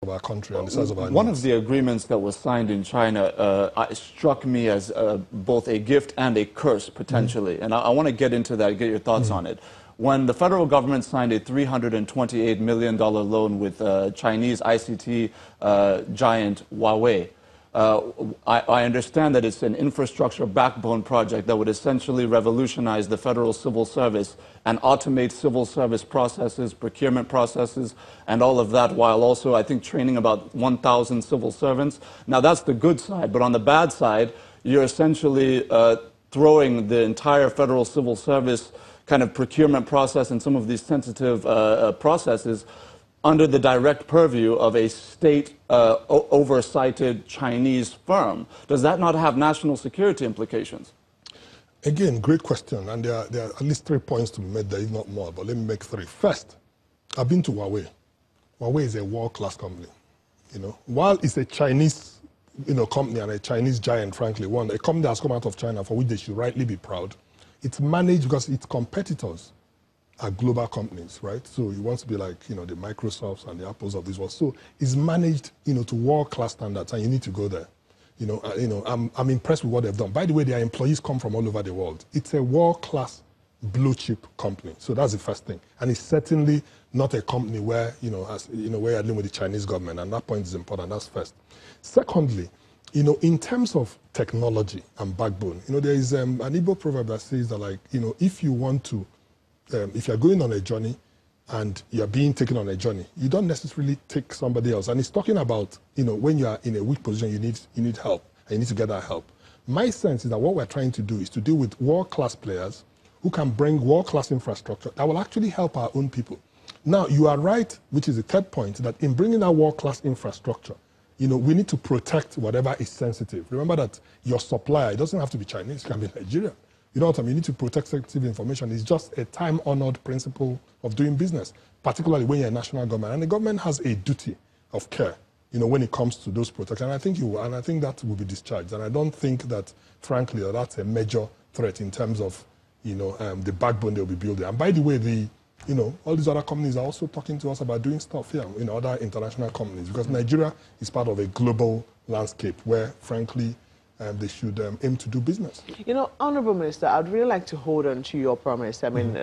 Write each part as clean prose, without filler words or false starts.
of our country and the size of our One needs. of the agreements that was signed in China struck me as both a gift and a curse, potentially. And I want to get into that, get your thoughts on it. When the federal government signed a $328 million loan with Chinese ICT giant Huawei, I understand that it's an infrastructure backbone project that would essentially revolutionize the federal civil service and automate civil service processes, procurement processes, and all of that, while also, I think, training about 1,000 civil servants. Now, that's the good side, but on the bad side, you're essentially throwing the entire federal civil service kind of procurement process and some of these sensitive processes under the direct purview of a state oversighted Chinese firm. Does that not have national security implications? Again, great question, and there are at least 3 points to be made there, if not more, but let me make 3. First, I've been to Huawei. Huawei is a world-class company. While it's a Chinese company and a Chinese giant, frankly, a company that has come out of China for which they should rightly be proud, it's managed because its competitors are global companies, right? So you want to be like, the Microsofts and the Apples of this world. So it's managed, to world-class standards, and you need to go there. I'm impressed with what they've done. By the way, their employees come from all over the world. It's a world-class blue-chip company. So that's the first thing. And it's certainly not a company where, where you're dealing with the Chinese government, and that point is important. That's first. Secondly, in terms of technology and backbone, there is an Igbo proverb that says that, like, if you want to if you're going on a journey and you're being taken on a journey, you don't necessarily take somebody else. And it's talking about, when you are in a weak position, you need help, and you need to get that help. My sense is that what we're trying to do is to deal with world-class players who can bring world-class infrastructure that will actually help our own people. Now, you are right, which is the third point, that in bringing that world-class infrastructure, we need to protect whatever is sensitive. Remember that your supplier, it doesn't have to be Chinese, it can be Nigerian. You know what I mean? You need to protect sensitive information. It's just a time-honored principle of doing business, particularly when you're a national government. And the government has a duty of care, when it comes to those protections. And I think that will be discharged. And I don't think that, frankly, that's a major threat in terms of, the backbone they'll be building. And by the way, all these other companies are also talking to us about doing stuff here, other international companies, because Nigeria is part of a global landscape where, frankly, they should aim to do business. Honorable Minister, I'd really like to hold on to your promise. I mean,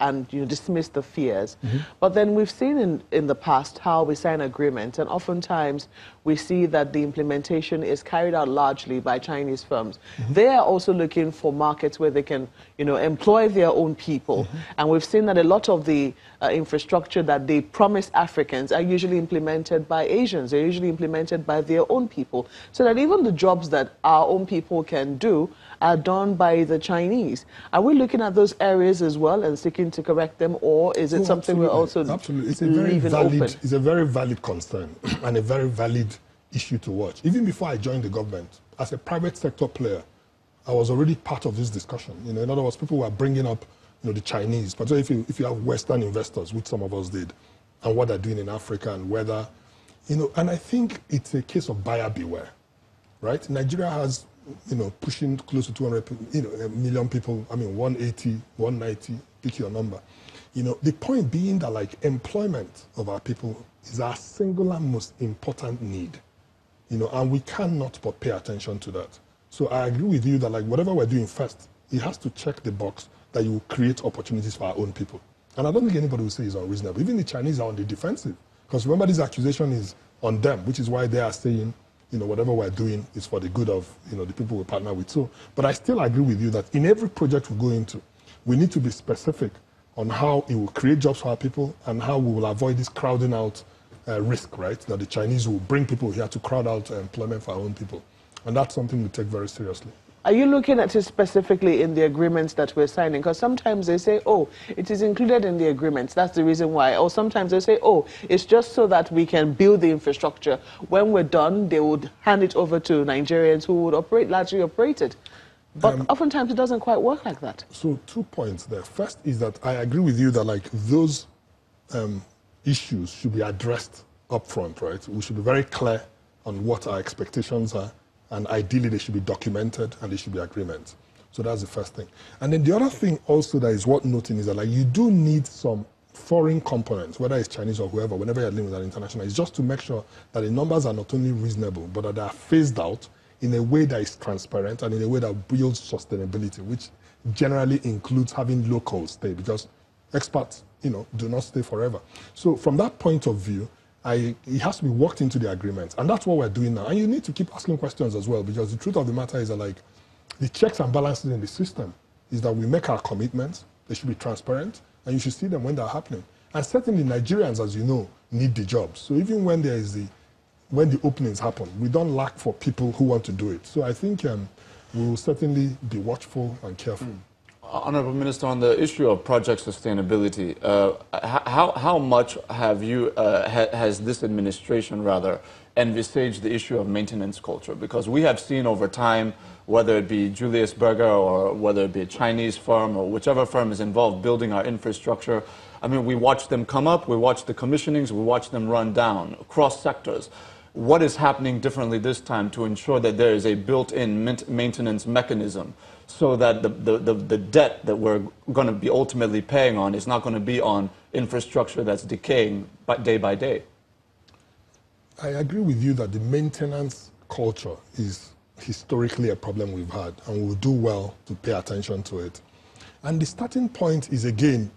and dismiss the fears. But then we've seen in the past how we sign agreements, and oftentimes we see that the implementation is carried out largely by Chinese firms. They are also looking for markets where they can, employ their own people. And we've seen that a lot of the infrastructure that they promise Africans are usually implemented by Asians. They're usually implemented by their own people. So that even the jobs that our own people can do are done by the Chinese. Are we looking at those areas as well and seeking to correct them, or is it something we're also Absolutely. It's a very valid, it's a very valid concern and a very valid issue to watch. Even before I joined the government, as a private sector player, I was already part of this discussion. In other words, people were bringing up, the Chinese, particularly if you have Western investors, which some of us did, and what they're doing in Africa and whether, and I think it's a case of buyer beware, right? Nigeria has, pushing close to 200 million people, 180, 190, pick your number. The point being that, like, employment of our people is our singular most important need, and we cannot but pay attention to that. So I agree with you that, like, whatever we're doing first, it has to check the box that you will create opportunities for our own people. And I don't think anybody will say it's unreasonable. Even the Chinese are on the defensive, because remember, this accusation is on them, which is why they are saying, whatever we're doing is for the good of, the people we partner with. So, but I still agree with you that in every project we go into, we need to be specific on how it will create jobs for our people and how we will avoid this crowding out risk, right? That the Chinese will bring people here to crowd out employment for our own people. And that's something we take very seriously. Are you looking at it specifically in the agreements that we're signing? Because sometimes they say, oh, it is included in the agreements. That's the reason why. Or sometimes they say, oh, it's just so that we can build the infrastructure. When we're done, they would hand it over to Nigerians who would largely operate it. But oftentimes it doesn't quite work like that. So 2 points there. First is that I agree with you that, like, those issues should be addressed up front, right? We should be very clear on what our expectations are. And ideally, they should be documented and they should be agreements. So that's the first thing. And then the other thing also that is worth noting is that, like, you do need some foreign components, whether it's Chinese or whoever, whenever you're dealing with an international, is just to make sure that the numbers are not only reasonable, but that they are phased out in a way that is transparent and in a way that builds sustainability, which generally includes having locals stay, because expats, do not stay forever. So from that point of view, it has to be worked into the agreement, and that's what we're doing now. And you need to keep asking questions as well, because the truth of the matter is that, like, the checks and balances in the system is that we make our commitments, they should be transparent, and you should see them when they're happening. And certainly Nigerians, as you know, need the jobs. So even when when the openings happen, we don't lack for people who want to do it. So I think we will certainly be watchful and careful. Honorable Minister, on the issue of project sustainability, how much has this administration envisaged the issue of maintenance culture? Because we have seen over time, whether it be Julius Berger or whether it be a Chinese firm or whichever firm is involved building our infrastructure, I mean, we watch them come up, we watch the commissionings, we watch them run down across sectors. What is happening differently this time to ensure that there is a built-in maintenance mechanism so that the debt that we're going to be ultimately paying on is not going to be on infrastructure that's decaying day by day? I agree with you that the maintenance culture is historically a problem we've had, and we'll do well to pay attention to it. And the starting point is, again,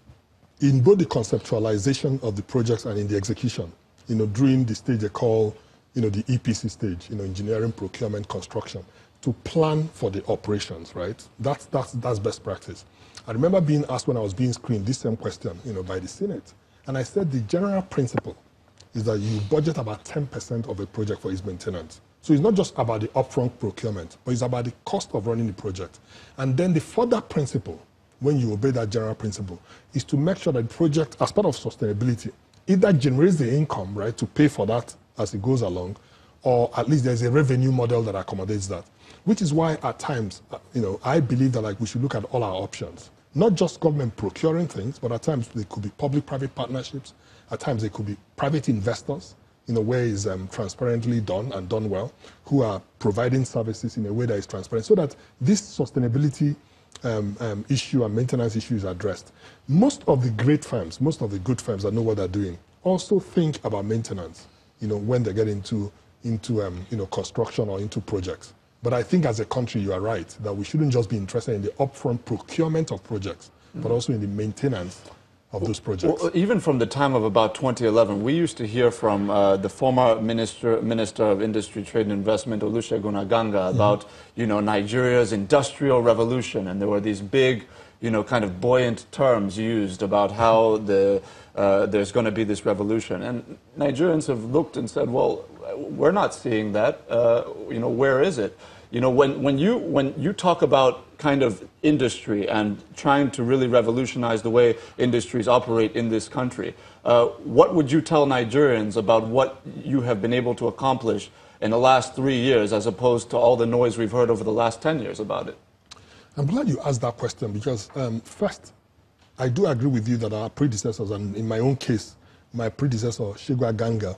in both the conceptualization of the projects and in the execution, during the stage they call, the EPC stage, engineering, procurement, construction, to plan for the operations, right? That's best practice. I remember being asked when I was being screened this same question, by the Senate, and I said the general principle is that you budget about 10% of a project for its maintenance. So it's not just about the upfront procurement, but it's about the cost of running the project. And then the further principle, when you obey that general principle, is to make sure that the project, as part of sustainability, either generates the income, right, to pay for that as it goes along, or at least there's a revenue model that accommodates that. Which is why at times, I believe that, like, we should look at all our options. Not just government procuring things, but at times they could be public-private partnerships. At times they could be private investors, in a way is transparently done and done well, who are providing services in a way that is transparent, so that this sustainability issue and maintenance issue is addressed. Most of the great firms, most of the good firms that know what they're doing, also think about maintenance, when they get into construction or into projects. But I think as a country, you are right, that we shouldn't just be interested in the upfront procurement of projects, but also in the maintenance of those projects. Well, even from the time of about 2011, we used to hear from the former Minister of Industry, Trade and Investment, Olusegun Aganga, about Nigeria's industrial revolution, and there were these big, kind of buoyant terms used about how there's going to be this revolution, and Nigerians have looked and said, well, we're not seeing that. Where is it? When you talk about kind of industry and trying to really revolutionize the way industries operate in this country, what would you tell Nigerians about what you have been able to accomplish in the last 3 years as opposed to all the noise we've heard over the last 10 years about it? I'm glad you asked that question because, first, I do agree with you that our predecessors, and in my own case, my predecessor, Shegu Aganga,